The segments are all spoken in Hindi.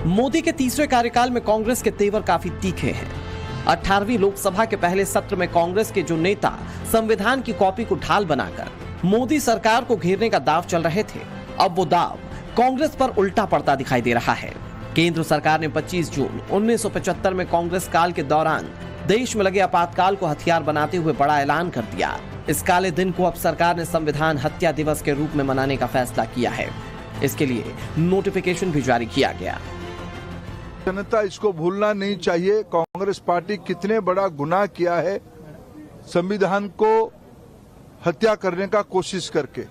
मोदी के तीसरे कार्यकाल में कांग्रेस के तेवर काफी तीखे हैं। 18वीं लोकसभा के पहले सत्र में कांग्रेस के जो नेता संविधान की कॉपी को ढाल बनाकर मोदी सरकार को घेरने का दांव चल रहे थे, अब वो दांव कांग्रेस पर उल्टा पड़ता दिखाई दे रहा है। केंद्र सरकार ने 25 जून 1975 में कांग्रेस काल के दौरान देश में लगे आपातकाल को हथियार बनाते हुए बड़ा ऐलान कर दिया। इस काले दिन को अब सरकार ने संविधान हत्या दिवस के रूप में मनाने का फैसला किया है। इसके लिए नोटिफिकेशन भी जारी किया गया। जनता इसको भूलना नहीं चाहिए, कांग्रेस पार्टी कितने बड़ा गुनाह किया है संविधान को हत्या करने का कोशिश करके।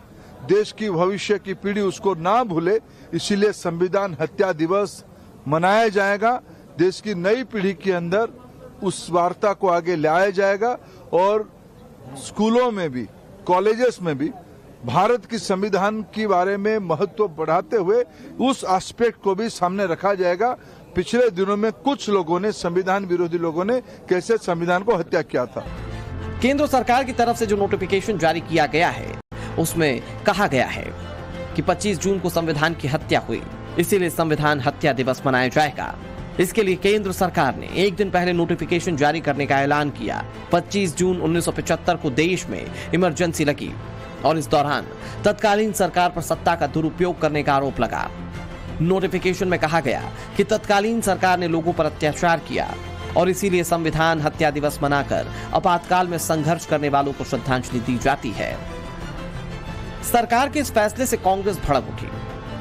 देश की भविष्य की पीढ़ी उसको ना भूले, इसीलिए संविधान हत्या दिवस मनाया जाएगा। देश की नई पीढ़ी के अंदर उस वार्ता को आगे लाया जाएगा और स्कूलों में भी, कॉलेजेस में भी भारत की संविधान के बारे में महत्व बढ़ाते हुए उस एस्पेक्ट को भी सामने रखा जाएगा। पिछले दिनों में कुछ लोगों ने, संविधान विरोधी लोगों ने कैसे संविधान को हत्या किया था। केंद्र सरकार की तरफ से जो नोटिफिकेशन जारी किया गया है उसमें कहा गया है कि 25 जून को संविधान की हत्या हुई, इसीलिए संविधान हत्या दिवस मनाया जाएगा। इसके लिए केंद्र सरकार ने एक दिन पहले नोटिफिकेशन जारी करने का ऐलान किया। 25 जून 1975 को देश में इमरजेंसी लगी और इस दौरान तत्कालीन सरकार पर सत्ता का दुरुपयोग करने का आरोप लगा। नोटिफिकेशन में कहा गया कि तत्कालीन सरकार ने लोगों पर अत्याचार किया और इसीलिए संविधान हत्या दिवस मनाकर आपातकाल में संघर्ष करने वालों को श्रद्धांजलि दी जाती है। सरकार के इस फैसले से कांग्रेस भड़क उठी।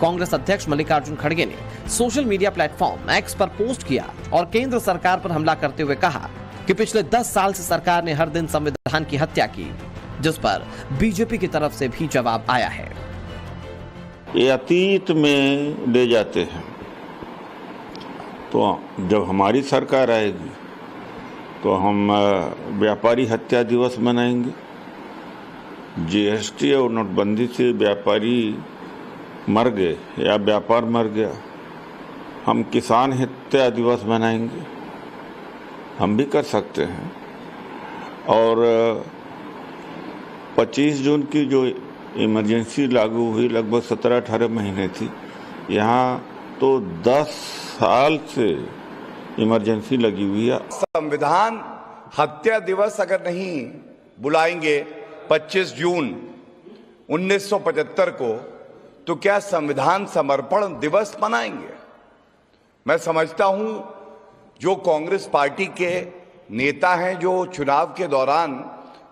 कांग्रेस अध्यक्ष मल्लिकार्जुन खड़गे ने सोशल मीडिया प्लेटफॉर्म एक्स पर पोस्ट किया और केंद्र सरकार पर हमला करते हुए कहा कि पिछले 10 साल से सरकार ने हर दिन संविधान की हत्या की, जिस पर बीजेपी की तरफ से भी जवाब आया है। ये अतीत में ले जाते हैं, तो जब हमारी सरकार आएगी तो हम व्यापारी हत्या दिवस मनाएंगे। जीएसटी और नोटबंदी से व्यापारी मर गए या व्यापार मर गया, हम किसान हत्या दिवस मनाएंगे, हम भी कर सकते हैं। और 25 जून की जो इमरजेंसी लागू हुई लगभग 17-18 महीने थी, यहाँ तो 10 साल से इमरजेंसी लगी हुई है। संविधान हत्या दिवस अगर नहीं बुलाएंगे 25 जून 1975 को, तो क्या संविधान समर्पण दिवस मनाएंगे? मैं समझता हूं जो कांग्रेस पार्टी के नेता हैं, जो चुनाव के दौरान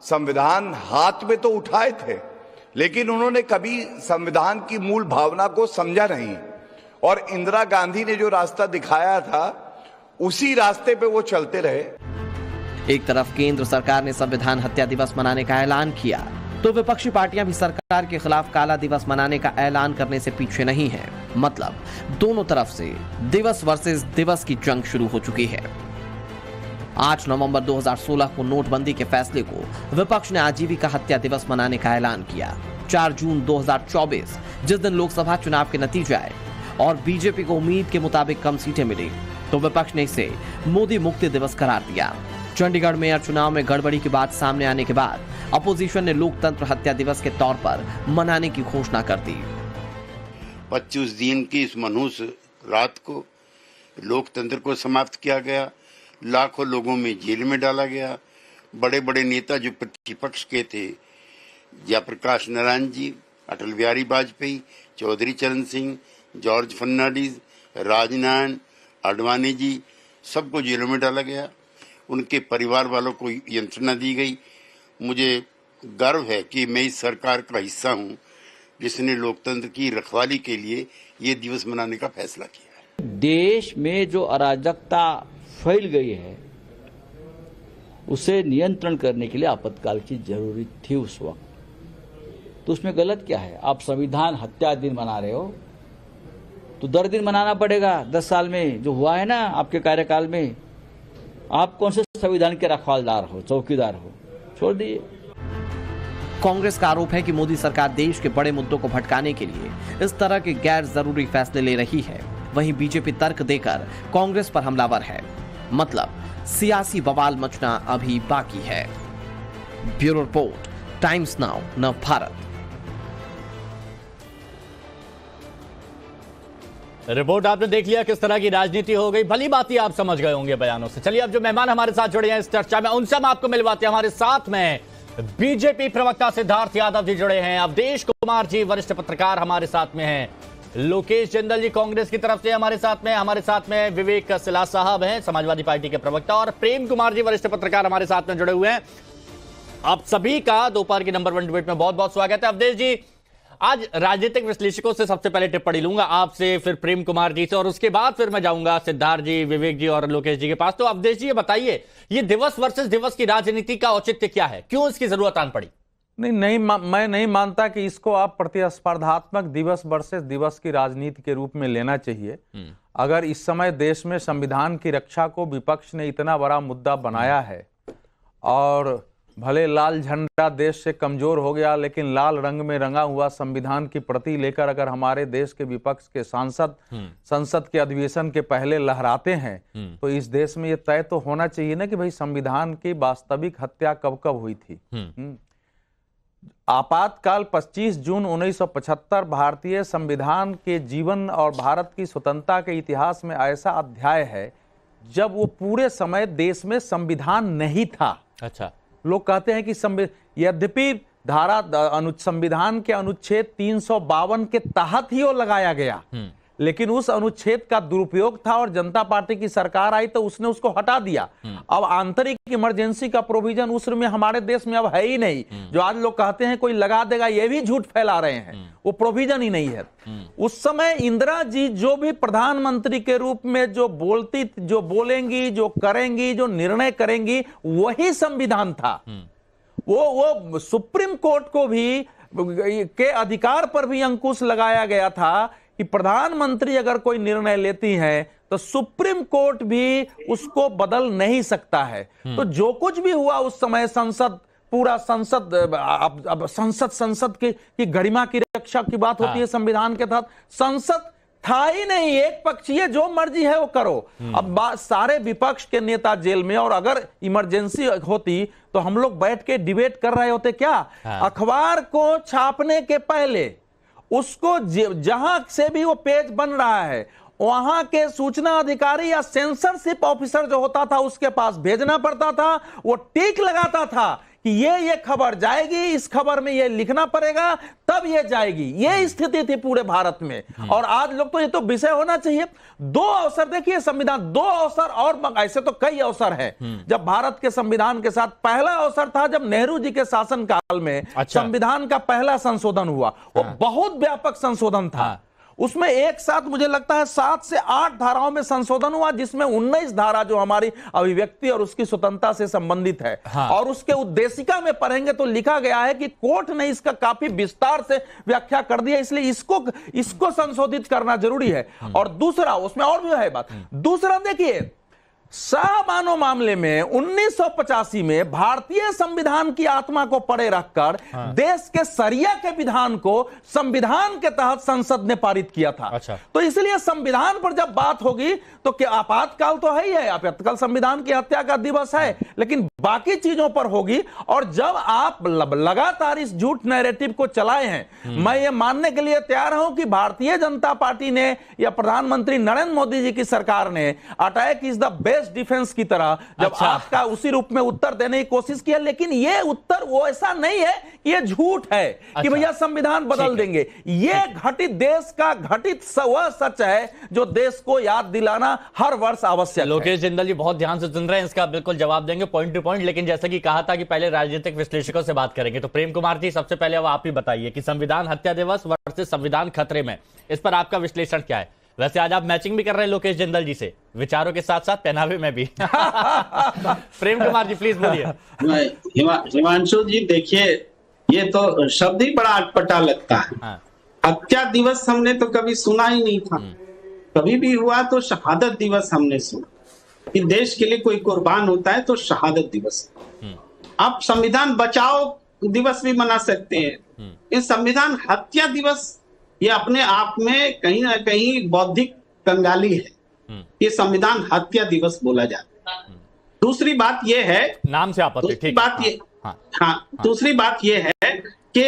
संविधान हाथ में तो उठाए थे, लेकिन उन्होंने कभी संविधान की मूल भावना को समझा नहीं और इंदिरा गांधी ने जो रास्ता दिखाया था उसी रास्ते पे वो चलते रहे। एक तरफ केंद्र सरकार ने संविधान हत्या दिवस मनाने का ऐलान किया, तो विपक्षी पार्टियां भी सरकार के खिलाफ काला दिवस मनाने का ऐलान करने से पीछे नहीं है। मतलब दोनों तरफ से दिवस वर्सेस दिवस की जंग शुरू हो चुकी है। 8 नवंबर 2016 को नोटबंदी के फैसले को विपक्ष ने आजीविका हत्या दिवस मनाने का ऐलान किया। 4 जून 2024 जिस दिन लोकसभा चुनाव के नतीजे आए और बीजेपी को उम्मीद के मुताबिक कम सीटें मिली, तो विपक्ष ने इसे मोदी मुक्ति दिवस करार दिया। चंडीगढ़ मेयर चुनाव में गड़बड़ी की बात सामने आने के बाद अपोजिशन ने लोकतंत्र हत्या दिवस के तौर पर मनाने की घोषणा कर दी। 25 दिन की इस मनहूस रात को लोकतंत्र को समाप्त किया गया, लाखों लोगों में जेल में डाला गया। बड़े बड़े नेता जो प्रतिपक्ष के थे, जयप्रकाश नारायण जी, अटल बिहारी वाजपेयी, चौधरी चरण सिंह, जॉर्ज फर्नांडिस, राजनारायण, आडवाणी जी, सबको जेलों में डाला गया। उनके परिवार वालों को यंत्रणा दी गई। मुझे गर्व है कि मैं इस सरकार का हिस्सा हूं जिसने लोकतंत्र की रखवाली के लिए ये दिवस मनाने का फैसला किया है। देश में जो अराजकता फैल गई है उसे नियंत्रण करने के लिए आपातकाल की जरूरी थी उस वक्त। तो उसमें गलत क्या है? आप संविधान हत्या दिन मना रहे हो तो 10 दिन मनाना पड़ेगा। 10 साल में जो हुआ है ना आपके कार्यकाल में, आप कौन से संविधान के रखवालदार हो, चौकीदार हो? छोड़ दिए। कांग्रेस का आरोप है कि मोदी सरकार देश के बड़े मुद्दों को भटकाने के लिए इस तरह के गैर जरूरी फैसले ले रही है। वहीं बीजेपी तर्क देकर कांग्रेस पर हमलावर है। मतलब सियासी बवाल मचना अभी बाकी है। ब्यूरो रिपोर्ट, टाइम्स नाउ, नव भारत। रिपोर्ट आपने देख लिया किस तरह की राजनीति हो गई। भली बात ही आप समझ गए होंगे बयानों से। चलिए अब जो मेहमान हमारे साथ जुड़े हैं इस चर्चा में उनसे हम आपको मिलवाते हैं। हमारे साथ में बीजेपी प्रवक्ता सिद्धार्थ यादव जी जुड़े हैं, अवधेश कुमार जी वरिष्ठ पत्रकार हमारे साथ में हैं, लोकेश जिंदल जी कांग्रेस की तरफ से हमारे साथ में विवेक सिला साहब हैं समाजवादी पार्टी के प्रवक्ता, और प्रेम कुमार जी वरिष्ठ पत्रकार हमारे साथ में जुड़े हुए हैं। आप सभी का दोपहर की नंबर 1 डिबेट में बहुत बहुत स्वागत है। अवधेश जी, आज राजनीतिक विश्लेषकों से सबसे पहले टिप्पणी लूंगा आपसे, फिर प्रेम कुमार जी से, और उसके बाद फिर मैं जाऊंगा सिद्धार्थ जी, विवेक जी और लोकेश जी के पास। तो अवधेश जी ये बताइए, ये दिवस वर्सेस दिवस की राजनीति का औचित्य क्या है, क्यों इसकी जरूरत आन पड़ी? मैं नहीं मानता कि इसको आप प्रतिस्पर्धात्मक दिवस वर्सेस दिवस की राजनीति के रूप में लेना चाहिए। अगर इस समय देश में संविधान की रक्षा को विपक्ष ने इतना बड़ा मुद्दा बनाया है, और भले लाल झंडा देश से कमजोर हो गया, लेकिन लाल रंग में रंगा हुआ संविधान की प्रति लेकर अगर हमारे देश के विपक्ष के सांसद संसद के अधिवेशन के पहले लहराते हैं, तो इस देश में ये तय तो होना चाहिए ना कि भाई संविधान की वास्तविक हत्या कब कब हुई थी। आपातकाल 25 जून 1975 भारतीय संविधान के जीवन और भारत की स्वतंत्रता के इतिहास में ऐसा अध्याय है जब वो पूरे समय देश में संविधान नहीं था। अच्छा, लोग कहते हैं कि यद्यपि संविधान के अनुच्छेद 352 के तहत ही वो लगाया गया, लेकिन उस अनुच्छेद का दुरुपयोग था और जनता पार्टी की सरकार आई तो उसने उसको हटा दिया। अब आंतरिक इमरजेंसी का प्रोविजन उस में हमारे देश में अब है ही नहीं। जो आज लोग कहते हैं कोई लगा देगा, ये भी झूठ फैला रहे हैं, वो प्रोविजन ही नहीं है। उस समय इंदिरा जी जो भी प्रधानमंत्री के रूप में जो बोलती, जो बोलेंगी, जो करेंगी, जो निर्णय करेंगी, वही संविधान था। वो सुप्रीम कोर्ट को भी के अधिकार पर भी अंकुश लगाया गया था कि प्रधानमंत्री अगर कोई निर्णय लेती है तो सुप्रीम कोर्ट भी उसको बदल नहीं सकता है। तो जो कुछ भी हुआ उस समय पूरा संसद, अब संसद की गरिमा की रक्षा की बात होती है संविधान के तहत। संसद था ही नहीं, एक पक्षीय, जो मर्जी है वो करो। अब सारे विपक्ष के नेता जेल में, और अगर इमरजेंसी होती तो हम लोग बैठ के डिबेट कर रहे होते क्या? अखबार को छापने के पहले उसको जहां से भी वो पेज बन रहा है वहां के सूचना अधिकारी या सेंसरशिप ऑफिसर जो होता था उसके पास भेजना पड़ता था। वो टिक लगाता था कि ये खबर जाएगी, इस खबर में ये लिखना पड़ेगा, तब ये जाएगी। ये स्थिति थी पूरे भारत में। और आज लोग तो ये तो विषय होना चाहिए। 2 अवसर देखिए, संविधान 2 अवसर, और ऐसे तो कई अवसर है जब भारत के संविधान के साथ। पहला अवसर था जब नेहरू जी के शासनकाल में संविधान का पहला संशोधन हुआ। वो बहुत व्यापक संशोधन था। उसमें एक साथ मुझे लगता है 7 से 8 धाराओं में संशोधन हुआ, जिसमें 19 धारा जो हमारी अभिव्यक्ति और उसकी स्वतंत्रता से संबंधित है। और उसके उद्देशिका में पढ़ेंगे तो लिखा गया है कि कोर्ट ने इसका काफी विस्तार से व्याख्या कर दिया, इसलिए इसको संशोधित करना जरूरी है। और दूसरा, उसमें और भी है बात। दूसरा देखिए, शाहबानो मामले में 1985 में भारतीय संविधान की आत्मा को पड़े रखकर देश के शरिया के विधान को संविधान के तहत संसद ने पारित किया था। तो इसलिए संविधान पर जब बात होगी तो क्या आपातकाल तो है ही है, आपातकाल संविधान की हत्या का दिवस है, लेकिन बाकी चीजों पर होगी। और जब आप लगातार इस झूठ नैरेटिव को चलाए हैं, मैं ये मानने के लिए तैयार हूं कि भारतीय जनता पार्टी ने या प्रधानमंत्री नरेंद्र मोदी जी की सरकार ने attack is the best defence की तरह जब आपका उसी रूप में उत्तर देने की कोशिश किया, लेकिन ये उत्तर वो ऐसा नहीं है कि ये झूठ है कि भैया संविधान बदल देंगे। ये घटित देश का घटित वह सच है जो देश को याद दिलाना हर वर्ष आवश्यक है। लोकेश जिंदल जी बहुत ध्यान से सुन रहे हैं, इसका बिल्कुल जवाब देंगे पॉइंट टू पॉइंट। लेकिन जैसा कि कहा था कि पहले राजनीतिक विश्लेषकों से बात करेंगे, तो प्रेम कुमार जी सबसे पहले अब आप ही बताइए कि संविधान हत्या दिवस वर्सेस संविधान खतरे में, इस पर आपका विश्लेषण क्या है? वैसे आज आप मैचिंग भी कर रहे हैं लोकेश जिंदल जी से, विचारों के साथ साथ पहनावे में भी। प्रेम कुमार जी प्लीज बोलिए। हिमांशु जी देखिए, ये तो शब्द ही बड़ा अटपटा लगता है। हत्या दिवस हमने तो कभी सुना ही नहीं था। कभी भी हुआ तो शहादत दिवस हमने सुना कि देश के लिए कोई कुर्बान होता है तो शहादत दिवस। आप संविधान बचाओ दिवस भी मना सकते हैं, ये संविधान हत्या दिवस ये अपने आप में कहीं ना कहीं बौद्धिक कंगाली है। ये संविधान हत्या दिवस बोला जाता है। दूसरी बात ये है, नाम से आपत्ति, ठीक है। दूसरी बात ये है कि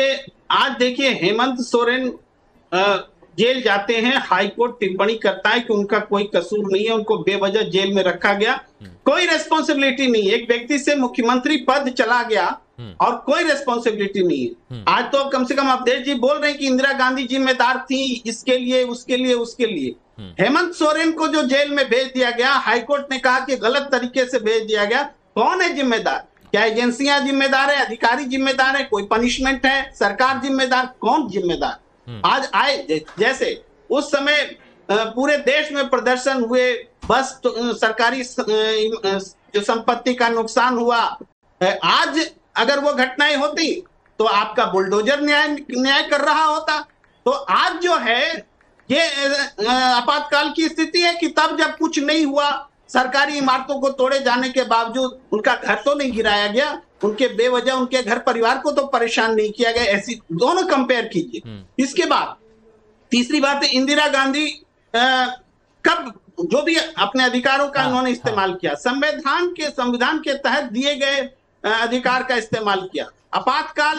आज देखिए हेमंत सोरेन जेल जाते हैं, हाई कोर्ट टिप्पणी करता है कि उनका कोई कसूर नहीं है, उनको बेवजह जेल में रखा गया, कोई रेस्पॉन्सिबिलिटी नहीं है। एक व्यक्ति से मुख्यमंत्री पद चला गया और कोई रेस्पॉन्सिबिलिटी नहीं है। आज तो कम से कम अवधेश जी बोल रहे हैं कि इंदिरा गांधी जिम्मेदार थी इसके लिए, उसके लिए, उसके लिए। हेमंत सोरेन को जो जेल में भेज दिया गया, हाईकोर्ट ने कहा कि गलत तरीके से भेज दिया गया, कौन है जिम्मेदार? क्या एजेंसियां जिम्मेदार है, अधिकारी जिम्मेदार है, कोई पनिशमेंट है, सरकार जिम्मेदार, कौन जिम्मेदार? आज आए जैसे उस समय पूरे देश में प्रदर्शन हुए, बस सरकारी जो संपत्ति का नुकसान हुआ, आज अगर वो घटनाएं होती तो आपका बुलडोजर न्याय कर रहा होता। तो आज जो है ये आपातकाल की स्थिति है कि तब जब कुछ नहीं हुआ, सरकारी इमारतों को तोड़े जाने के बावजूद उनका घर तो नहीं गिराया गया, उनके बेवजह उनके घर परिवार को तो परेशान नहीं किया गया। ऐसी दोनों कंपेयर कीजिए। इसके बाद तीसरी बात है, इंदिरा गांधी कब जो भी अपने अधिकारों का उन्होंने इस्तेमाल किया, संविधान के तहत दिए गए अधिकार का इस्तेमाल किया। आपातकाल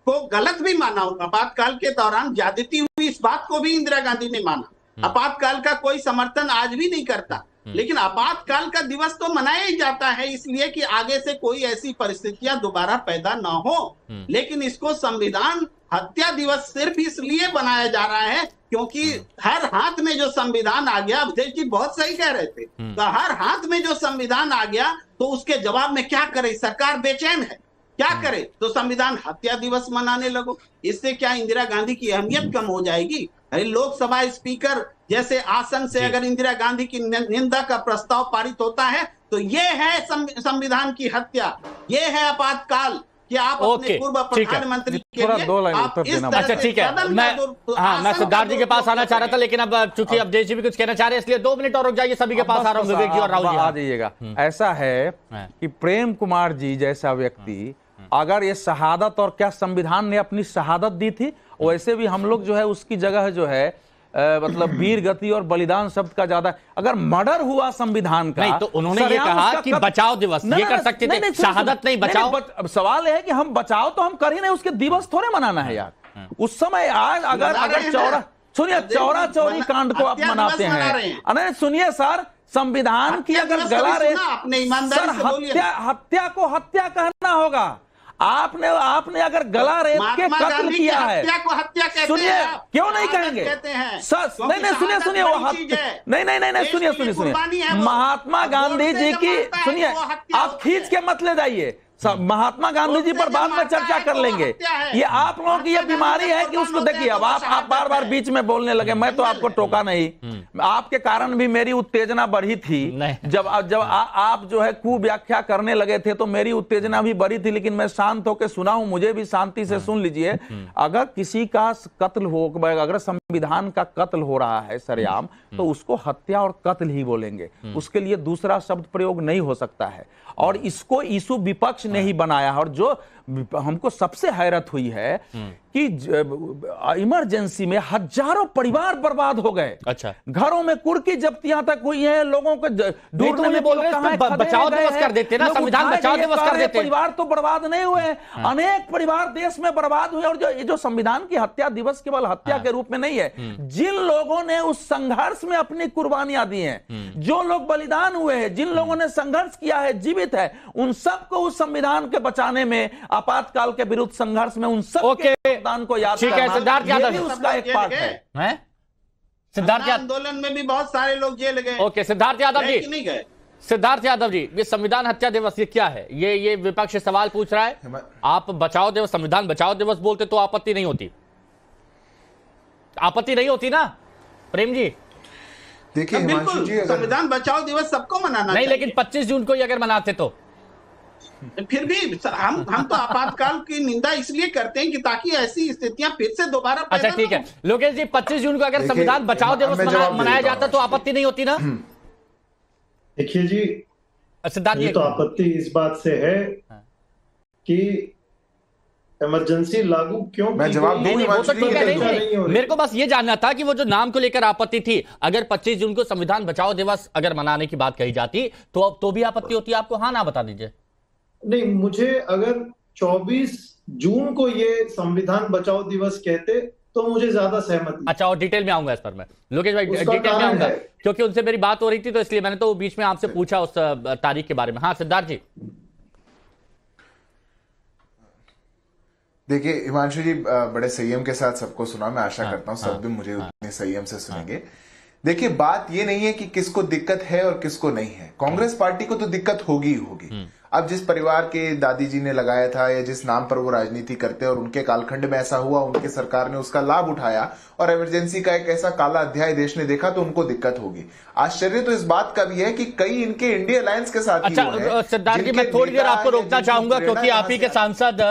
को गलत भी माना, आपातकाल के दौरान ज्यादती हुई, इस बात को भी इंदिरा गांधी ने माना। आपातकाल का कोई समर्थन आज भी नहीं करता, लेकिन आपातकाल का दिवस तो मनाया ही जाता है इसलिए कि आगे से कोई ऐसी परिस्थितियां दोबारा पैदा ना हो। लेकिन इसको संविधान हत्या दिवस सिर्फ इसलिए बनाया जा रहा है क्योंकि हर हाथ में जो संविधान आ गया, अवधेश जी बहुत सही कह रहे थे, तो हर हाथ में जो संविधान आ गया तो उसके जवाब में क्या करे? सरकार बेचैन है, क्या करे? तो संविधान हत्या दिवस मनाने लगो। इससे क्या इंदिरा गांधी की अहमियत कम हो जाएगी? अरे लोकसभा स्पीकर जैसे आसन से अगर इंदिरा गांधी की निंदा का प्रस्ताव पारित होता है तो ये है संविधान की हत्या, ये है आपातकाल कि आप अपने पूर्व प्रधानमंत्री के लिए आप इस तरह अच्छा ठीक है, मैं सिद्धार्थ जी के पास आना चाह रहा था, लेकिन अब चूंकि अवधेश जी भी कुछ कहना चाह रहे हैं इसलिए 2 मिनट और रुक जाइए, सभी के पास आ रहा हूं, विवेक जी और राहुल जी आ जाइएगा। ऐसा है कि प्रेम कुमार जी जैसा व्यक्ति अगर ये शहादत, और क्या संविधान ने अपनी शहादत दी थी, वैसे भी हम लोग जो है उसकी जगह जो है मतलब वीर गति और बलिदान शब्द का ज्यादा, अगर मर्डर हुआ संविधान का, नहीं तो उन्होंने ये कहा कि बचाओ दिवस ये कर सकते थे, शहादत नहीं बचाओ। सवाल है कि हम बचाओ तो हम कर ही नहीं, उसके दिवस थोड़े मनाना है यार। उस समय आज अगर चौरा चौरी कांड को आप मनाते हैं, अरे सुनिए सर, संविधान की अगर गला रे हत्या को हत्या कहना होगा। आपने अगर गला रेत के कत्ल किया है, सुनिए क्यों नहीं कहेंगे? नहीं सुनिए वो नहीं सुनिए महात्मा गांधी जी की, सुनिए आप खींच के मत ले जाइए, महात्मा गांधी जी पर बाद में चर्चा कर लेंगे। ये आप लोगों की ये बीमारी है कि उसको देखिए, अब आप बार बार बीच में बोलने लगे, मैं तो आपको टोका नहीं, आपके कारण भी मेरी उत्तेजना बढ़ी थी। जब आप जो है कुव्याख्या करने लगे थे तो मेरी उत्तेजना भी बढ़ी थी, लेकिन मैं शांत होकर सुना हूं, मुझे भी शांति से सुन लीजिए। अगर किसी का कत्ल हो, अगर संविधान का कत्ल हो रहा है सरेआम, तो उसको हत्या और कत्ल ही बोलेंगे, उसके लिए दूसरा शब्द प्रयोग नहीं हो सकता है। और इसको इशू विपक्ष ने ही बनाया। और जो हमको सबसे हैरत हुई है कि इमरजेंसी में हजारों परिवार बर्बाद हो गए। अच्छा, घरों में कुर्की जब्तियां तक हुई हैं, लोगों को ढूंढने में बोल रहे हैं बचाओ दिवस कर देते ना, संविधान बचाओ दिवस कर देते। परिवार तो बर्बाद नहीं हुए, अनेक परिवार देश में बर्बाद हुए। और जो संविधान की हत्या दिवस केवल हत्या के रूप में नहीं है, जिन लोगों ने उस संघर्ष में अपनी कुर्बानियां दी हैं, जो लोग बलिदान हुए हैं, जिन लोगों ने संघर्ष किया है, जीवित है, उन सबको उस संविधान के बचाने में, आपातकाल के विरुद्ध संघर्ष में उन सब के योगदान को याद करना, सिद्धार्थ यादव उसका एक पार्ट है। सिद्धार्थ आंदोलन में भी बहुत सारे लोग जेल गए। ओके, सिद्धार्थ यादव जी नहीं गए। सिद्धार्थ यादव जी, ये संविधान हत्या दिवस ये क्या है? ये विपक्ष सवाल पूछ रहा है। आप बचाओ दिवस, संविधान बचाओ दिवस बोलते तो आपत्ति नहीं होती, आपत्ति नहीं होती ना प्रेम जी? देखिए बिल्कुल, संविधान बचाओ दिवस सबको मनाना नहीं, लेकिन 25 जून को अगर मनाते तो फिर भी हम तो आपातकाल की निंदा इसलिए करते हैं कि ताकि ऐसी स्थितियां फिर से दोबारा पैदा अच्छा ठीक है लोकेश जी, 25 जून को अगर संविधान बचाओ दिवस मनाया जाता तो आपत्ति नहीं होती ना? देखिए जी, सिद्धार्थ ये तो आपत्ति इस बात से है कि इमरजेंसी लागू क्यों? मैं जवाब नहीं, वो तो ठीक है, नहीं, मेरे को बस ये जानना था कि वो जो नाम को लेकर आपत्ति थी, अगर 25 जून को संविधान बचाओ दिवस अगर मनाने की बात कही जाती तो भी आपत्ति होती है आपको? हाँ ना बता दीजिए। नहीं, मुझे अगर 24 जून को ये संविधान बचाओ दिवस कहते तो मुझे ज्यादा सहमत नहीं। अच्छा, और डिटेल में आऊंगा इस पर मैं, लोकेश भाई उसका डिटेल में कारण आऊंगा, है। क्योंकि उनसे मेरी बात हो रही थी तो इसलिए मैंने तो बीच में आपसे पूछा उस तारीख के बारे में। हाँ सिद्धार्थ जी। देखिए हिमांशु जी, बड़े संयम के साथ सबको सुना, मैं आशा करता हूं सब भी मुझे हाँ। उतने संयम से सुनेंगे। देखिए बात ये नहीं है कि किसको दिक्कत है और किसको नहीं है, कांग्रेस पार्टी को तो दिक्कत होगी ही होगी। अब जिस परिवार के दादी जी ने लगाया था या जिस नाम पर वो राजनीति करते हैं और उनके कालखंड में ऐसा हुआ, उनके सरकार ने उसका लाभ उठाया और इमरजेंसी का एक ऐसा काला अध्याय देश ने देखा, तो उनको दिक्कत होगी। आश्चर्य तो इस बात का भी है कि कई इनके इंडिया अलायंस के साथ अच्छा सिद्धार्थ जी, मैं थोड़ी देर आपको रोकना चाहूंगा क्योंकि आप ही के सांसद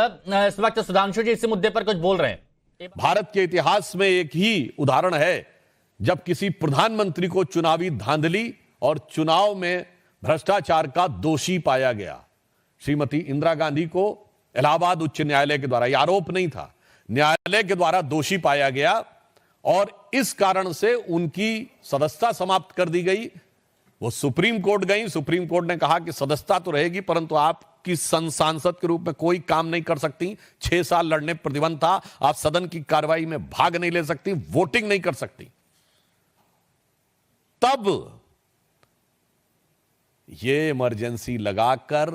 इस वक्त सुधांशु जी इस मुद्दे पर कुछ बोल रहे हैं। भारत के इतिहास में एक ही उदाहरण है जब किसी प्रधानमंत्री को चुनावी धांधली और चुनाव में भ्रष्टाचार का दोषी पाया गया। श्रीमती इंदिरा गांधी को इलाहाबाद उच्च न्यायालय के द्वारा, यह आरोप नहीं था, न्यायालय के द्वारा दोषी पाया गया और इस कारण से उनकी सदस्यता समाप्त कर दी गई। वो सुप्रीम कोर्ट गई, सुप्रीम कोर्ट ने कहा कि सदस्यता तो रहेगी परंतु आपकी सांसद के रूप में कोई काम नहीं कर सकती, 6 साल लड़ने प्रतिबंध था, आप सदन की कार्रवाई में भाग नहीं ले सकती, वोटिंग नहीं कर सकती। तब ये इमरजेंसी लगाकर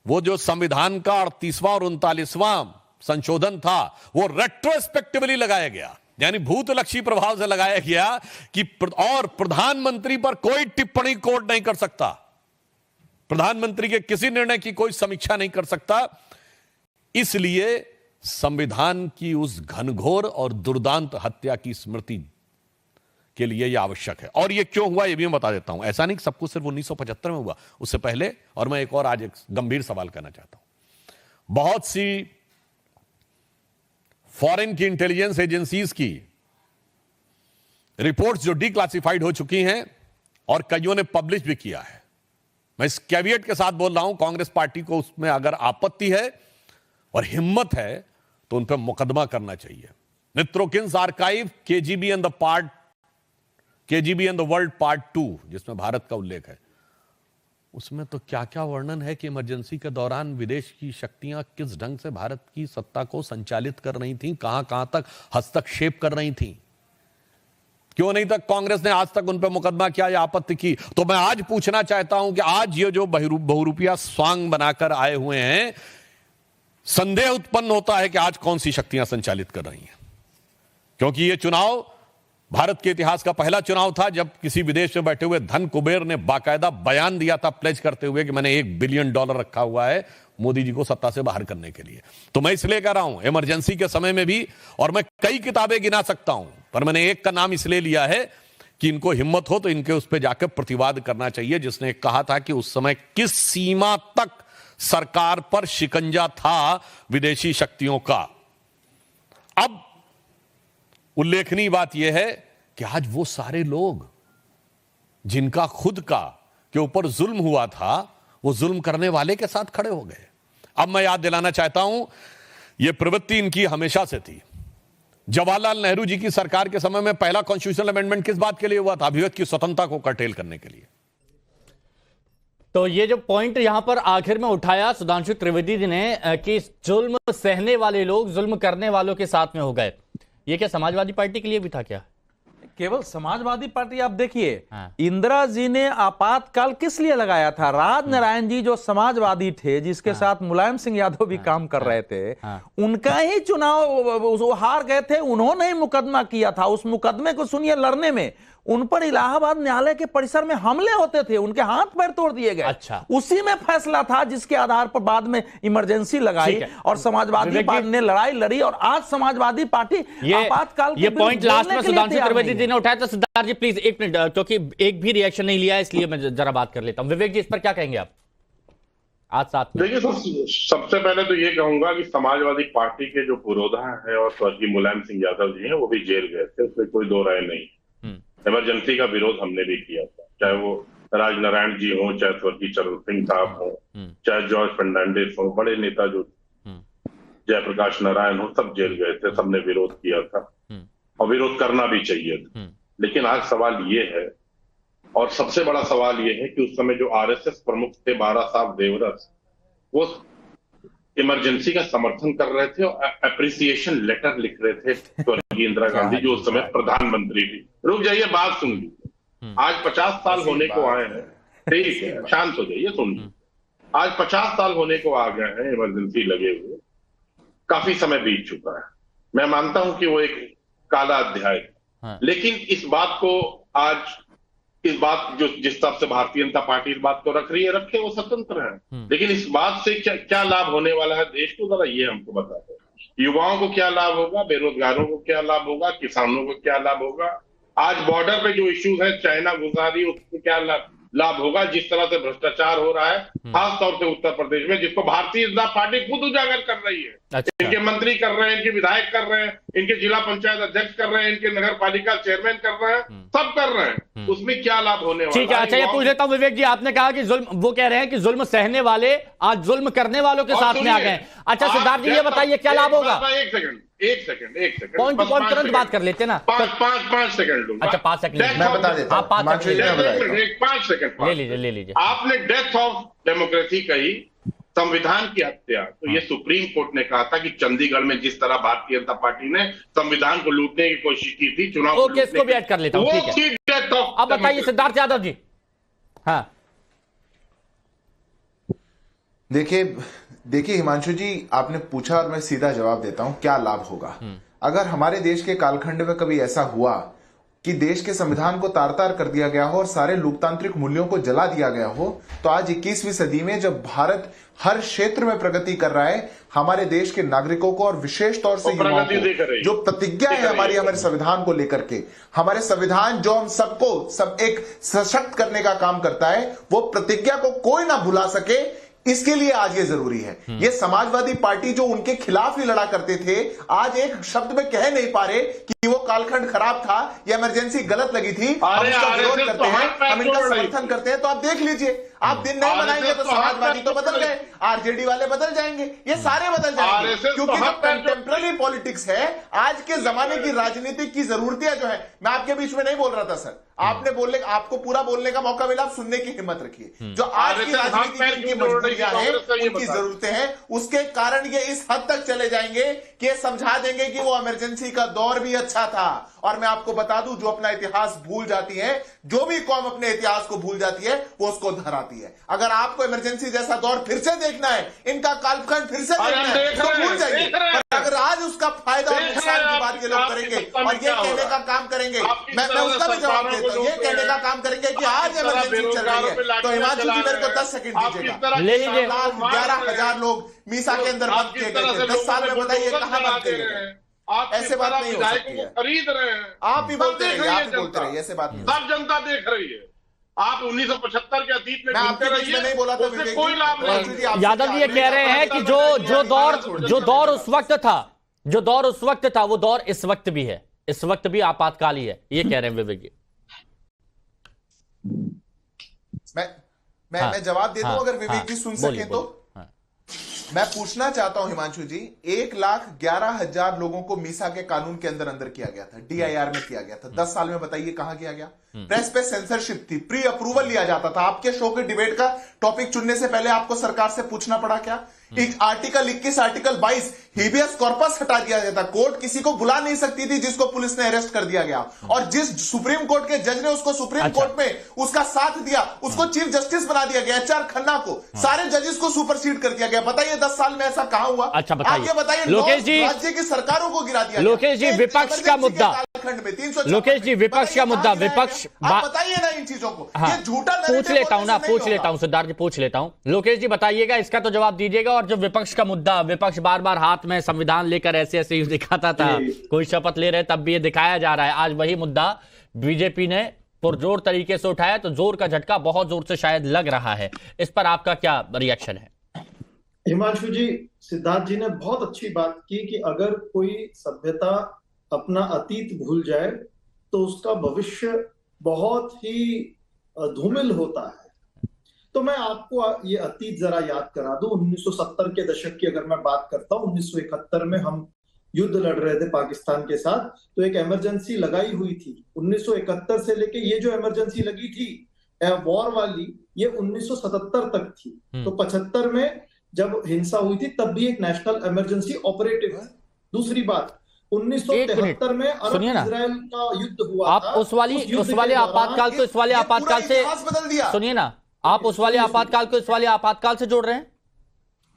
वो जो संविधान का 38वां और 39वां संशोधन था वो रेट्रोस्पेक्टिवली लगाया गया, यानी भूतलक्षी प्रभाव से लगाया गया कि और प्रधानमंत्री पर कोई टिप्पणी कोर्ट नहीं कर सकता, प्रधानमंत्री के किसी निर्णय की कोई समीक्षा नहीं कर सकता। इसलिए संविधान की उस घनघोर और दुर्दांत हत्या की स्मृति के लिए यह आवश्यक है। और यह क्यों हुआ यह भी मैं बता देता हूं। ऐसा नहीं कि सब कुछ सिर्फ 1975 में हुआ, उससे पहले। और मैं एक और आज एक गंभीर सवाल करना चाहता हूं। बहुत सी फॉरेन की इंटेलिजेंस एजेंसीज की रिपोर्ट्स जो डिक्लासिफाइड हो चुकी हैं और कईयों ने पब्लिश भी किया है, मैं इस कैविएट के साथ बोल रहा हूं, कांग्रेस पार्टी को उसमें अगर आपत्ति है और हिम्मत है तो उन पर मुकदमा करना चाहिए। Mitrokhin's archive KGB and the world part 2, जिसमें भारत का उल्लेख है, उसमें तो क्या क्या वर्णन है कि इमरजेंसी के दौरान विदेश की शक्तियां किस ढंग से भारत की सत्ता को संचालित कर रही थीं, कहां कहां तक हस्तक्षेप कर रही थीं। क्यों नहीं तक कांग्रेस ने आज तक उन पर मुकदमा किया या आपत्ति की। तो मैं आज पूछना चाहता हूं कि आज ये जो बहुरूपिया स्वांग बनाकर आए हुए हैं, संदेह उत्पन्न होता है कि आज कौन सी शक्तियां संचालित कर रही हैं। क्योंकि यह चुनाव भारत के इतिहास का पहला चुनाव था जब किसी विदेश में बैठे हुए धन कुबेर ने बाकायदा बयान दिया था प्लेज करते हुए कि मैंने $1 बिलियन रखा हुआ है मोदी जी को सत्ता से बाहर करने के लिए। तो मैं इसलिए कह रहा हूं इमरजेंसी के समय में भी, और मैं कई किताबें गिना सकता हूं, पर मैंने एक का नाम इसलिए लिया है कि इनको हिम्मत हो तो इनके उस पर जाकर प्रतिवाद करना चाहिए, जिसने कहा था कि उस समय किस सीमा तक सरकार पर शिकंजा था विदेशी शक्तियों का। अब उल्लेखनीय बात यह है कि आज वो सारे लोग जिनका खुद का के ऊपर जुल्म हुआ था, वो जुल्म करने वाले के साथ खड़े हो गए। अब मैं याद दिलाना चाहता हूं, यह प्रवृत्ति इनकी हमेशा से थी। जवाहरलाल नेहरू जी की सरकार के समय में पहला कॉन्स्टिट्यूशनल अमेंडमेंट किस बात के लिए हुआ था? अभिव्यक्ति की स्वतंत्रता को कर्टेल करने के लिए। तो ये जो पॉइंट यहां पर आखिर में उठाया सुधांशु त्रिवेदी जी ने कि जुल्म सहने वाले लोग जुल्म करने वालों के साथ में हो गए, ये क्या समाजवादी पार्टी के लिए भी था क्या? केवल समाजवादी पार्टी, आप देखिए इंदिरा जी ने आपातकाल किस लिए लगाया था? राजनारायण जी जो समाजवादी थे, जिसके साथ मुलायम सिंह यादव भी काम कर रहे थे, उनका ही चुनाव हार गए थे, उन्होंने ही मुकदमा किया था। उस मुकदमे को सुनिए, लड़ने में उन पर इलाहाबाद न्यायालय के परिसर में हमले होते थे, उनके हाथ पैर तोड़ दिए गए। अच्छा। उसी में फैसला था जिसके आधार पर बाद में इमरजेंसी लगाई और समाजवादी पार्टी ने लड़ाई लड़ी और आज समाजवादी पार्टी आपातकाल ये पॉइंट लास्ट में सुधांशु त्रिवेदी जी ने उठाया। तो सिद्धार्थ जी प्लीज एक मिनट, क्योंकि एक भी रिएक्शन नहीं लिया, इसलिए मैं जरा बात कर लेता हूं। विवेक जी, इस पर क्या कहेंगे आप आज साथ में? देखिए, सबसे पहले तो ये कहूंगा कि समाजवादी पार्टी के जो पुरोधा है और स्वर्गीय मुलायम सिंह यादव जी हैं, वो भी जेल गए थे, उसमें कोई दो राय नहीं। इमरजेंसी का विरोध हमने भी किया था, चाहे वो राजनारायण जी हो, चाहे स्वर्गीय चरण सिंह साहब हो, चाहे जॉर्ज फर्नांडिस हो, बड़े नेता जो जयप्रकाश नारायण हो, सब जेल गए थे, सबने विरोध किया था और विरोध करना भी चाहिए था। लेकिन आज सवाल ये है, और सबसे बड़ा सवाल ये है कि उस समय जो आरएसएस प्रमुख थे बारा साहब देवरस, वो इमरजेंसी का समर्थन कर रहे थे और अप्रिसिएशन लेटर लिख रहे थे स्वर्गीय इंदिरा गांधी जो उस समय प्रधानमंत्री थी। रुक जाइए, बात सुन लीजिए। आज 50 साल होने को आए हैं, ठीक है, शांत हो जाइए, सुन लीजिए। आज 50 साल होने को आ गए हैं इमरजेंसी लगे हुए, काफी समय बीत चुका है। मैं मानता हूं कि वो एक काला अध्याय है, लेकिन इस बात को आज इस बात जो जिस हिसाब से भारतीय जनता पार्टी इस बात को रख रही है, रखे, वो स्वतंत्र है, लेकिन इस बात से क्या लाभ होने वाला है देश को, जरा ये हमको बता दो। युवाओं को क्या लाभ होगा, बेरोजगारों को क्या लाभ होगा, किसानों को क्या लाभ होगा। आज बॉर्डर पे जो इश्यूज है, चाइना घुसा रही है, उसको क्या लाभ होगा। जिस तरह से भ्रष्टाचार हो रहा है खास तौर से उत्तर प्रदेश में, जिसको भारतीय जनता पार्टी खुद उजागर कर रही है। अच्छा। इनके मंत्री कर रहे हैं, इनके विधायक कर रहे हैं, इनके जिला पंचायत अध्यक्ष कर रहे हैं, इनके नगर पालिका चेयरमैन कर रहे हैं, सब कर रहे हैं। उसमें क्या लाभ होने वाला है? ठीक है। अच्छा, ये पूछ लेता हूं विवेक जी, आपने कहा कि जुल्म, वो कह रहे हैं कि जुल्म सहने वाले आज जुल्म करने वालों के साथ में आ गए। अच्छा सिद्धार्थ जी, ये बताइए क्या लाभ होगा? एक सेकंड पॉइंट टू पॉइंट तुरंत बात कर लेते ना। 5 सेकंड लूंगा। अच्छा 5 सेकंड मैं बता देता हूं। आप 5 सेकंड 5 सेकंड ले लीजिए। आपने डेथ ऑफ डेमोक्रेसी कही, संविधान की हत्या, तो ये सुप्रीम कोर्ट ने कहा था कि चंडीगढ़ में जिस तरह भारतीय जनता पार्टी ने संविधान को लूटने की कोशिश की थी, चुनाव ओके, इसको भी ऐड कर लेता हूं, ठीक है। Death of. अब बताइए सिद्धार्थ यादव जी। हाँ देखिए हिमांशु जी, आपने पूछा और मैं सीधा जवाब देता हूं, क्या लाभ होगा। अगर हमारे देश के कालखंड में कभी ऐसा हुआ कि देश के संविधान को तार-तार कर दिया गया हो और सारे लोकतांत्रिक मूल्यों को जला दिया गया हो, तो आज 21वीं सदी में जब भारत हर क्षेत्र में प्रगति कर रहा है, हमारे देश के नागरिकों को और विशेष तौर से युवाओं को जो प्रतिज्ञा है हमारे संविधान को लेकर के, हमारे संविधान जो हम सबको एक सशक्त करने का काम करता है, वो प्रतिज्ञा को कोई ना भुला सके, इसके लिए आज ये जरूरी है। ये समाजवादी पार्टी जो उनके खिलाफ ही लड़ा करते थे, आज एक शब्द में कह नहीं पा रहे कि वो कालखंड खराब था या इमरजेंसी गलत लगी थी। हम इसका विरोध करते हैं, हम इनका समर्थन करते हैं। तो आप देख लीजिए, आप दिन नहीं बनाएंगे तो समाजवादी तो बदल गए, आरजेडी वाले बदल जाएंगे, ये सारे बदल जाएंगे, क्योंकि जो कंटेम्पररी पॉलिटिक्स है, आज के जमाने की राजनीति की जरूरतें जो है, मैं आपके बीच में नहीं बोल रहा था सर, आपने आपको पूरा बोलने का मौका मिला, आप सुनने की हिम्मत रखिए। जो आज की राजनीति की मजबूरियां हैं, उनकी जरूरतें हैं, उसके कारण ये इस हद तक चले जाएंगे कि ये समझा देंगे कि वो इमरजेंसी का दौर भी अच्छा था। और मैं आपको बता दूं, जो अपना इतिहास भूल जाती है, जो भी कौम अपने इतिहास को भूल जाती है, वो उसको धराती है। अगर आपको इमरजेंसी जैसा दौर फिर से देखना है, इनका कालखंड फिर से देखना है, तो भूल जाइए। अगर आज उसका फायदा और नुकसान की बात ये लोग करेंगे और ये कहने का काम करेंगे, मैं उसका भी जवाब देता हूं, ये कहने का काम करेंगे कि आज इमरजेंसी चल रही है, तो हिमांशु जी मेरे को 10 सेकंड दीजिएगा। ले लीजिए। 11,000 लोग मीसा के अंदर बंद किए गए, 10 साल में बताइए कहां बंद किए गए? ऐसे बात नहीं हो सकती है। खरीद रहे हैं, आप भी बोलते रहिए, आप भी बोलते रहिए, ऐसे बात नहीं। सब जनता देख रही है। आप 1975 के अतीत में आपके बीच में नहीं बोला था, कोई लाभ नहीं। यादव जी ये कह रहे हैं कि जो दौर उस वक्त था, वो दौर इस वक्त भी है, इस वक्त भी आपातकाल ही है, ये कह रहे हैं विवेक जी। मैं जवाब देता हूं, अगर विवेक जी सुन सके तो। मैं पूछना चाहता हूं हिमांशु जी, 1,11,000 लोगों को मीसा के कानून के अंदर किया गया था, डीआईआर में किया गया था। 10 साल में बताइए कहां किया गया? प्रेस पे सेंसरशिप थी, प्री अप्रूवल लिया जाता था। आपके शो के डिबेट का टॉपिक चुनने से पहले आपको सरकार से पूछना पड़ा क्या? आर्टिकल 21, आर्टिकल 22 हिबियस कॉर्पस हटा दिया गया था। कोर्ट किसी को बुला नहीं सकती थी जिसको पुलिस ने अरेस्ट कर दिया गया, और जिस सुप्रीम कोर्ट के जज ने उसको सुप्रीम कोर्ट में उसका साथ दिया, उसको चीफ जस्टिस बना दिया गया, एचआर खन्ना को। सारे जजेस को सुपरसीड कर दिया गया। बताइए 10 साल में ऐसा कहां हुआ? अच्छा बताइए। बताइए लोकेश जी, राज्य की सरकारों को गिरा दिया। लोकेश जी विपक्ष का मुद्दा, लोकेश जी विपक्ष का मुद्दा, विपक्ष बताइए ना इन चीजों को। हाँ, ये झूठा पूछ लेता हूं सिद्धार्थ जी, पूछ लेता हूं। लोकेश जी बताइएगा, इसका तो जवाब दीजिएगा। और जो विपक्ष का मुद्दा, विपक्ष बार बार हाथ में संविधान लेकर ऐसे ऐसे दिखाता था, कोई शपथ ले रहे तब भी ये दिखाया जा रहा है, आज वही मुद्दा बीजेपी ने पुरजोर तरीके से उठाया, तो जोर का झटका बहुत जोर से शायद लग रहा है। इस पर आपका क्या रिएक्शन है? हिमांशु जी, सिद्धार्थ जी ने बहुत अच्छी बात की कि अगर कोई सभ्यता अपना अतीत भूल जाए तो उसका भविष्य बहुत ही धूमिल होता है। तो मैं आपको ये अतीत जरा याद करा दूं। 1970 के दशक की अगर मैं बात करता हूं, 1971 में हम युद्ध लड़ रहे थे पाकिस्तान के साथ, तो एक इमरजेंसी लगाई हुई थी 1971 से लेके ये जो इमरजेंसी लगी थी वॉर वाली, ये 1977 तक थी। तो 75 में जब हिंसा हुई थी तब भी एक नेशनल इमरजेंसी ऑपरेटिव है। दूसरी बात, 1973 में अरब इजराइल का युद्ध हुआ आप था। उस वाले आपातकाल को इस वाले आपातकाल से सुनिए ना, आप उस वाले आपातकाल को इस वाले आपातकाल से जोड़ रहे हैं।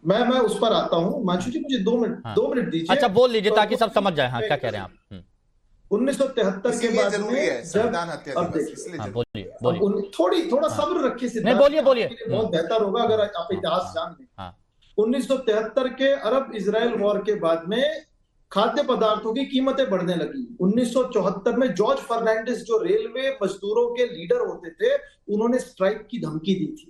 मैं उस पर आता हूं। हिमांशु जी मुझे 2 मिनट दीजिए। अच्छा बोल लीजिए ताकि सब समझ जाए। हाँ, क्या कह रहे हैं आप? 1973 के बाद में जब अब देखिए थोड़ा सब्र रखिए सिद्धार्थ, बोलिए बहुत बेहतर होगा अगर आप इतिहास जान लें। 1973 के अरब इजराइल वॉर के बाद में खाद्य पदार्थों की कीमतें बढ़ने लगी। 1974 में जॉर्ज फर्नांडिस जो रेलवे मजदूरों के लीडर होते थे, उन्होंने स्ट्राइक की धमकी दी थी।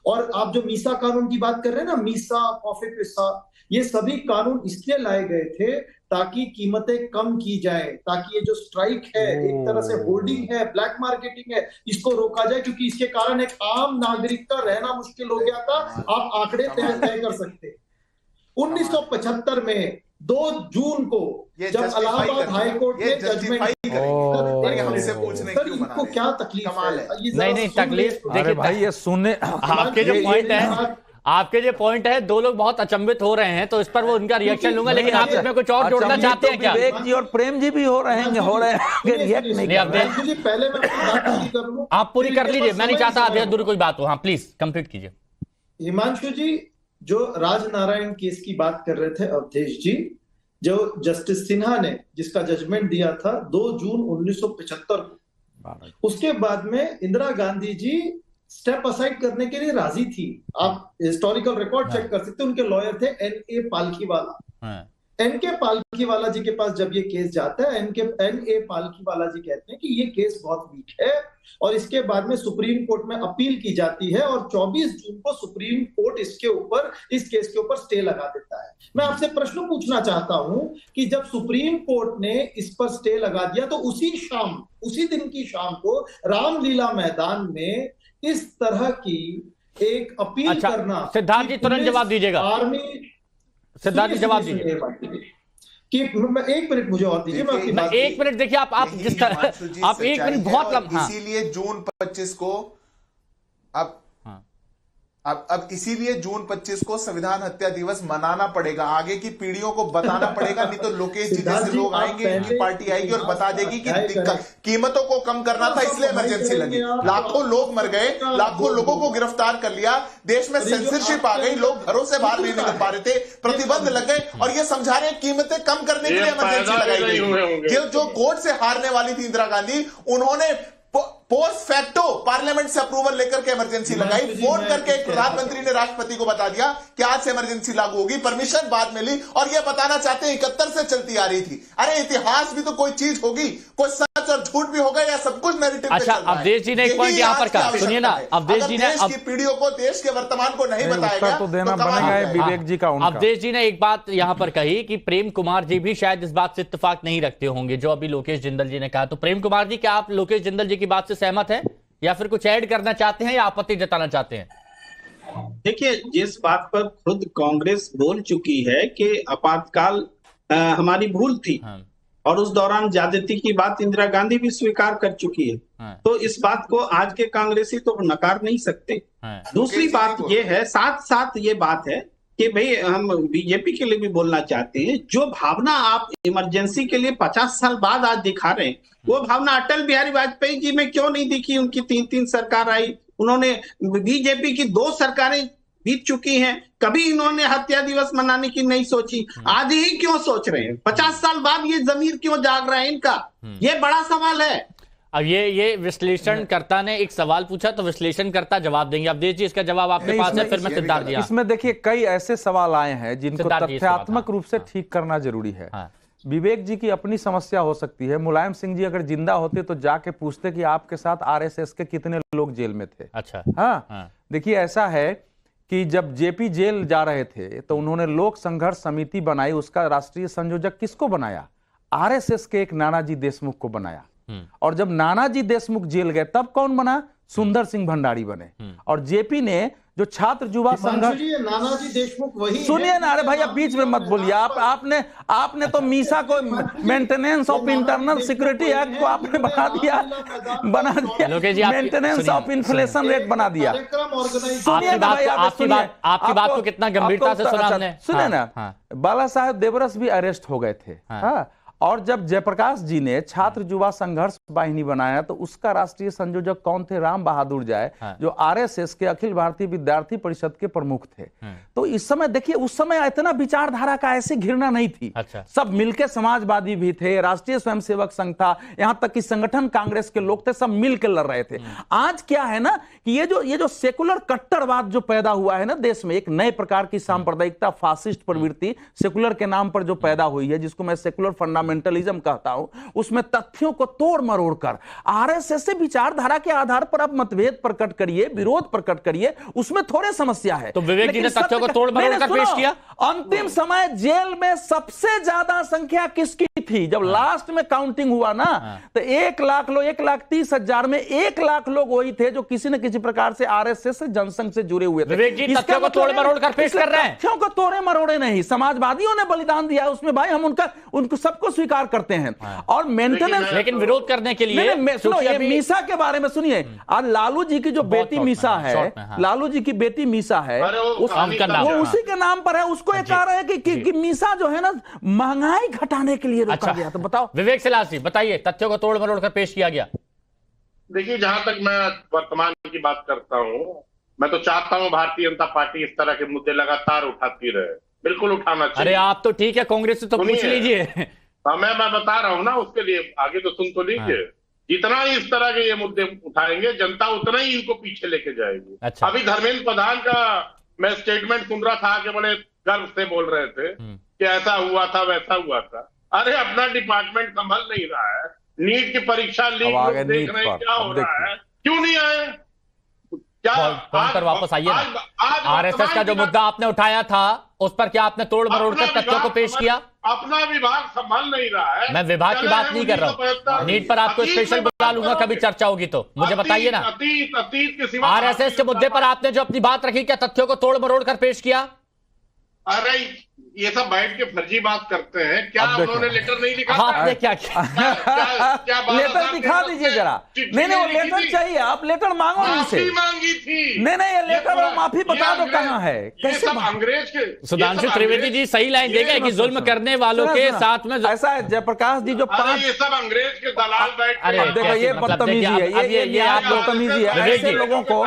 और आप जो मीसा कानून की बात कर रहे हैं ना, मीसा, कॉफी पिसा, ये सभी कानून इसलिए लाए गए थे ताकि कीमतें कम की जाए, ताकि ये जो स्ट्राइक है एक तरह से होर्डिंग है, ब्लैक मार्केटिंग है, इसको रोका जाए, क्योंकि इसके कारण एक आम नागरिक का रहना मुश्किल हो गया था। आप आंकड़े तय कर सकते। 1975 में 2 जून को जब इलाहाबाद हाई कोर्ट ने जजमेंट इनको क्या तकलीफ है? नहीं तकलीफ देखिए भाई, ये सुनने आपके जो पॉइंट है 2 लोग बहुत अचंभित हो रहे हैं, तो इस पर वो उनका रिएक्शन लूंगा। लेकिन आप इसमें कुछ और जोड़ना चाहते हैं क्या? विवेक जी और प्रेम जी भी हो रहे हैं रिएक्ट नहीं। आप पूरी कर लीजिए, मैं नहीं चाहता आप दूर कोई बात हो। हाँ प्लीज कंप्लीट कीजिए। हिमांशु जी जो राजनारायण केस की बात कर रहे थे अवधेश जी, जो जस्टिस सिन्हा ने जिसका जजमेंट दिया था 2 जून 1975 को, उसके बाद में इंदिरा गांधी जी स्टेप असाइड करने के लिए राजी थी। आप हिस्टोरिकल रिकॉर्ड चेक कर सकते हैं। उनके लॉयर थे एन.ए. पालखीवाला। एन.के. पालखीवाला जी के पास जब ये केस जाता है, एन.ए. पालखीवाला जी कहते हैं कि ये केस बहुत वीक है, और इसके बाद में सुप्रीम कोर्ट में अपील की जाती है, और 24 जून को सुप्रीम कोर्ट इस केस के ऊपर स्टे लगा देता है। मैं आपसे प्रश्न पूछना चाहता हूं कि जब सुप्रीम कोर्ट ने इस पर स्टे लगा दिया, तो उसी दिन की शाम को रामलीला मैदान में इस तरह की एक अपील करना। सिद्धार्थ जी तुरंत जवाब दीजिएगा। सिद्धार्थ जी जवाब दीजिए कि 1 मिनट मुझे और दीजिए। मैं 1 मिनट देखिए, आप जिस तरह आप 1 मिनट बहुत लंबा। इसीलिए जून 25 को अब इसीलिए जून 25 को संविधान हत्या दिवस मनाना पड़ेगा। आगे की पीढ़ियों को बताना पड़ेगा, नहीं तो लोकेश जी जैसे लोग आएंगे, इनकी पार्टी आएगी और बता देगी कि कीमतों को कम करना था इसलिए इमरजेंसी लगी। लाखों लोग मर गए, लाखों लोगों को गिरफ्तार कर लिया, देश में सेंसरशिप आ गई, लोग घरों से बाहर नहीं निकल पा रहे थे, प्रतिबंध लग गए, और ये समझा रहे हैं कीमतें कम करने के लिए इमरजेंसी लगाई गई। जो कोर्ट से हारने वाली थी इंदिरा गांधी, उन्होंने पोस्ट फैक्टो पार्लियामेंट से अप्रूवल लेकर के इमरजेंसी लगाई। फोन करके एक प्रधानमंत्री ने राष्ट्रपति को बता दिया कि आज से इमरजेंसी लागू होगी, परमिशन बाद में ली, और ये बताना चाहते हैं 71 से चलती आ रही थी। अरे इतिहास भी तो कोई चीज होगी, कोई सच और झूठ भी होगा, या सब कुछ नैरेटिव। अच्छा अवधेश जी ने एक पॉइंट यहाँ पर कहा, सुनिए ना, अवधेश जी ने देश की पीढ़ियों को, देश के वर्तमान को नहीं बताया तो देना बनेगा विवेक जी का। अवधेश जी ने एक बात यहाँ पर कही कि प्रेम कुमार जी भी शायद इस बात से इत्तेफाक नहीं रखते होंगे जो अभी लोकेश जिंदल जी ने कहा। तो प्रेम कुमार जी, क्या आप लोकेश जिंदल जी की बात से सहमत हैं, या फिर कुछ ऐड करना चाहते हैं, या आपत्ति जताना चाहते हैं? देखिए, जिस बात पर खुद कांग्रेस बोल चुकी है कि आपातकाल हमारी भूल थी, और उस दौरान ज्यादती की बात इंदिरा गांधी भी स्वीकार कर चुकी है, तो इस बात को आज के कांग्रेसी तो नकार नहीं सकते। दूसरी बात ये है, साथ साथ ये बात है कि भाई हम बीजेपी के लिए भी बोलना चाहते हैं, जो भावना आप इमरजेंसी के लिए 50 साल बाद आज दिखा रहे हैं, वो भावना अटल बिहारी वाजपेयी जी में क्यों नहीं दिखी? उनकी 3 सरकार आई, उन्होंने बीजेपी की 2 सरकारें बीत चुकी हैं, कभी इन्होंने हत्या दिवस मनाने की नहीं सोची, आज ही क्यों सोच रहे हैं? 50 साल बाद ये जमीर क्यों जाग रहा है इनका? ये बड़ा सवाल है। अब ये विश्लेषणकर्ता ने एक सवाल पूछा, तो विश्लेषणकर्ता जवाब देंगे। अब देखिए इसका जवाब आपके पास है, फिर मैं सिद्धार्थ जी। इसमें देखिए कई ऐसे सवाल आए हैं जिनको तथ्यात्मक रूप से ठीक करना जरूरी है। विवेक जी की अपनी समस्या हो सकती है। मुलायम सिंह जी अगर जिंदा होते तो जाके पूछते कि आपके साथ आरएसएस के कितने लोग जेल में थे। अच्छा हाँ, देखिए ऐसा है कि जब जेपी जेल जा रहे थे तो उन्होंने लोक संघर्ष समिति बनाई, उसका राष्ट्रीय संयोजक किसको बनाया? आरएसएस के एक नानाजी देशमुख को बनाया। और जब नानाजी देशमुख जेल गए तब कौन बना? सुंदर सिंह भंडारी बने। और जेपी ने जो छात्र युवा संघर्ष, नानाजी देशमुख वही सुनिए ना, अरे भैया बीच में मत बोलिए। आपने तो मीसा को maintenance of internal security act को आपने बना दिया मेंटेनेंस ऑफ इन्फ्लेशन रेट बना दिया। आपकी बात को कितना गंभीरता से सुना हमने। सुने ना, बाला साहेब देवरस भी अरेस्ट हो गए थे। हाँ, और जब जयप्रकाश जी ने छात्र युवा संघर्ष वाहिनी बनाया तो उसका राष्ट्रीय संयोजक कौन थे? राम बहादुर जाय, जो आरएसएस के अखिल भारतीय विद्यार्थी परिषद के प्रमुख थे। तो इस समय देखिए, उस समय इतना विचारधारा का ऐसी घृणा नहीं थी। अच्छा। सब मिलके समाजवादी भी थे, राष्ट्रीय स्वयंसेवक संघ था, यहां तक कि संगठन कांग्रेस के लोग थे, सब मिलकर लड़ रहे थे। आज क्या है ना कि ये जो सेकुलर कट्टरवाद जो पैदा हुआ है ना देश में, एक नए प्रकार की सांप्रदायिकता, फासिस्ट प्रवृत्ति सेकुलर के नाम पर जो पैदा हुई है, जिसको मैं सेकुलर फंडामेंटलिज्म कहता हूं, उसमें तथ्यों को तोड़ मरोड़ कर आरएसएस से विचारधारा के आधार पर आप मतभेद प्रकट करिए, विरोध प्रकट करिए, उसमें थोड़े समस्या है। तो विवेक जी ने तथ्यों को तोड़ मरोड़ कर पेश किया। अंतिम समय जेल में सबसे ज्यादा संख्या किसकी थी? जब लास्ट में काउंटिंग हुआ ना, तो 1 लाख लोग, 1,30,000 में 1 लाख लोग वही थे जो किसी न किसी प्रकार से आरएसएस से, जनसंघ से जुड़े हुए थे। विवेक जी तथ्यों को तोड़ मरोड़ कर पेश कर रहे हैं। तथ्यों को तोड़े मरोड़े नहीं, समाजवादियों ने बलिदान दिया है उसमें भाई, हम उनको सबको स्वीकार करते हैं। और मेंटेनेंस, लेकिन विरोध करने के लिए सुनो, ये मीसा के बारे में सुनिए। आज लालू जी की जो बेटी मीसा है, लालू जी की बेटी मीसा है, वो उसी के नाम पर है। उसको ये कह रहे हैं कि मीसा जो है ना महंगाई घटाने के लिए रोका गया। तो बताओ विवेक सिलास जी, बताइए, तथ्यों को तोड़ मरोड़ कर पेश किया गया। देखिए, जहां तक मैं वर्तमान की बात करता हूं, मैं तो चाहता हूं भारतीय जनता पार्टी इस तरह के मुद्दे लगातार उठाती रहे, बिल्कुल उठाना चाहिए। अरे आप तो ठीक है, कांग्रेस से तो पूछ लीजिए। मैं बता रहा हूं ना, उसके लिए आगे तो सुन तो लीजिए। जितना ही इस तरह के ये मुद्दे उठाएंगे, जनता उतना ही इनको पीछे लेके जाएगी। अच्छा। अभी धर्मेंद्र प्रधान का मैं स्टेटमेंट सुन रहा था कि बड़े गर्व से बोल रहे थे कि ऐसा हुआ था, वैसा हुआ था। अरे अपना डिपार्टमेंट संभल नहीं रहा है, नीट की परीक्षा लीक देख रहे हैं, क्या हो रहा है, क्यों नहीं आए? पर वापस आइए। आरएसएस का जो मुद्दा आपने उठाया था, उस पर क्या आपने तोड़ मरोड़ कर तथ्यों को पेश किया? अपना विभाग संभाल नहीं रहा है। मैं विभाग की बात नहीं कर रहा हूँ, नीट पर आपको स्पेशल बुला लूंगा कभी चर्चा होगी तो। मुझे बताइए ना, अतीत के सिवा आरएसएस के मुद्दे पर आपने जो अपनी बात रखी, क्या तथ्यों को तोड़ मरोड़ कर पेश किया? अरे ये सब बैठ के फर्जी बात करते हैं। क्या उन्होंने लेटर नहीं लिखा? आपने क्या किया? लेटर दिखा दीजिए जरा। नहीं, वो लेटर चाहिए, आप लेटर मांगो इनसे। मांगी थी। नहीं, ये लेटर और माफी बता दो कहाँ है, कैसे? अंग्रेज के सुधांशु त्रिवेदी जी सही लाइन देंगे कि जुल्म करने वालों के साथ में ऐसा है। जयप्रकाश जी जो ये सब अंग्रेज के दलाल बैठ, अरे देखो ये बदतमीजी है, ये आप बदतमीजी है। ऐसे लोगों को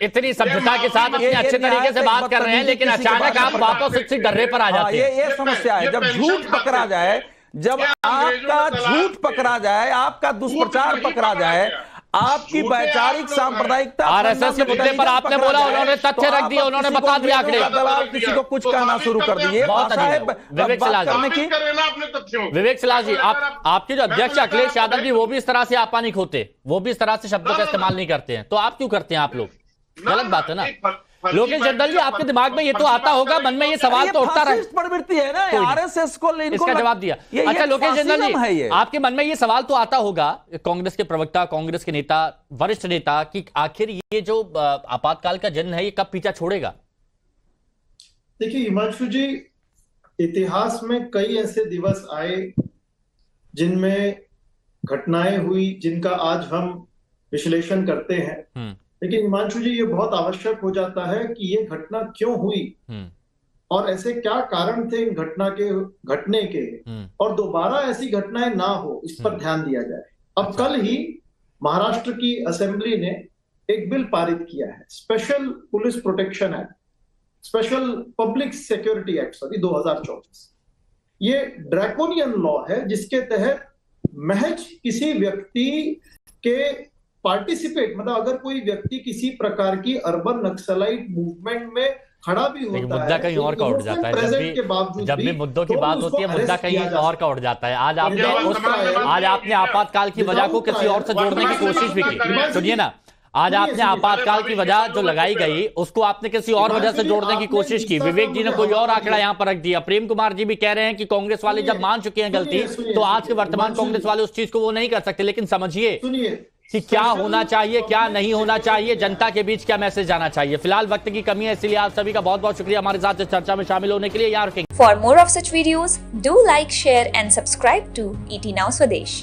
इतनी सभ्यता के साथ इतने अच्छे तरीके से बात कर रहे हैं, लेकिन अचानक आप वापस इसी डर्रे पर आ जाते हैं। ये समस्या है। जब झूठ पकड़ा जाए, जब आपका झूठ पकड़ा जाए, आपका दुष्प्रचार पकड़ा जाए, आपकी वैचारिक सांप्रदायिकता, आरएसएस के मुद्दे पर आपने बोला, उन्होंने तथ्य रख दिए, उन्होंने बता दिया आंकड़े, दलाल किसी को कुछ कहना शुरू कर दिए। बहुत विवेक सिलास जी, विवेक सिलास जी, आपके जो अध्यक्ष अखिलेश यादव जी, वो भी इस तरह से आपानिक होते, वो भी इस तरह से शब्दों का इस्तेमाल नहीं करते हैं, तो आप क्यों करते हैं? आप लोग, गलत बात है ना। लोकेश जनरल जी, आपके दिमाग में ये तो आता होगा, मन में ये सवाल तो उठता रहा, प्रवृत्ति है ना आरएसएस को, इसका जवाब दिया। अच्छा लोकेश जनरल जी, आपके मन में ये सवाल तो आता होगा, कांग्रेस के प्रवक्ता, कांग्रेस के नेता, वरिष्ठ नेता, कि आखिर ये जो आपातकाल का जन्म है, ये कब पीछा छोड़ेगा? देखिए हिमांशु जी, इतिहास में कई ऐसे दिवस आए जिनमें घटनाएं हुई, जिनका आज हम विश्लेषण करते हैं। लेकिन हिमांशु जी, ये बहुत आवश्यक हो जाता है कि ये घटना क्यों हुई और ऐसे क्या कारण थे इन घटना के घटने के, और दोबारा ऐसी घटनाएं ना हो, इस पर ध्यान दिया जाए। अब कल ही महाराष्ट्र की असेंबली ने एक बिल पारित किया है, special police protection act, special public security act 2024। ये ड्रैकोनियन लॉ है, जिसके तहत महज किसी व्यक्ति के पार्टिसिपेट, मतलब अगर कोई व्यक्ति किसी प्रकार की अर्बन नक्सलाइट मूवमेंट में खड़ा भी होता है, मुद्दा कहीं और का उठ जाता है। जब भी मुद्दों की बात होती है, मुद्दा कहीं और का उठ जाता है। आज आपने आपातकाल की वजह को किसी और से जोड़ने की कोशिश भी की। सुनिए ना, आज आपने आपातकाल की वजह जो लगाई गई, उसको आपने किसी और वजह से जोड़ने की कोशिश की। विवेक जी ने कोई और आंकड़ा यहां पर रख दिया। प्रेम कुमार जी भी कह रहे हैं कि कांग्रेस वाले जब मान चुके हैं गलती, तो आज के वर्तमान कांग्रेस वाले उस चीज को वो नहीं कर सकते। लेकिन समझिए, कि क्या होना चाहिए, क्या नहीं होना चाहिए, जनता के बीच क्या मैसेज जाना चाहिए। फिलहाल वक्त की कमी है, इसलिए आप सभी का बहुत बहुत शुक्रिया हमारे साथ इस चर्चा में शामिल होने के लिए। यार for more of such videos do like, share and subscribe to ET Now Swadesh।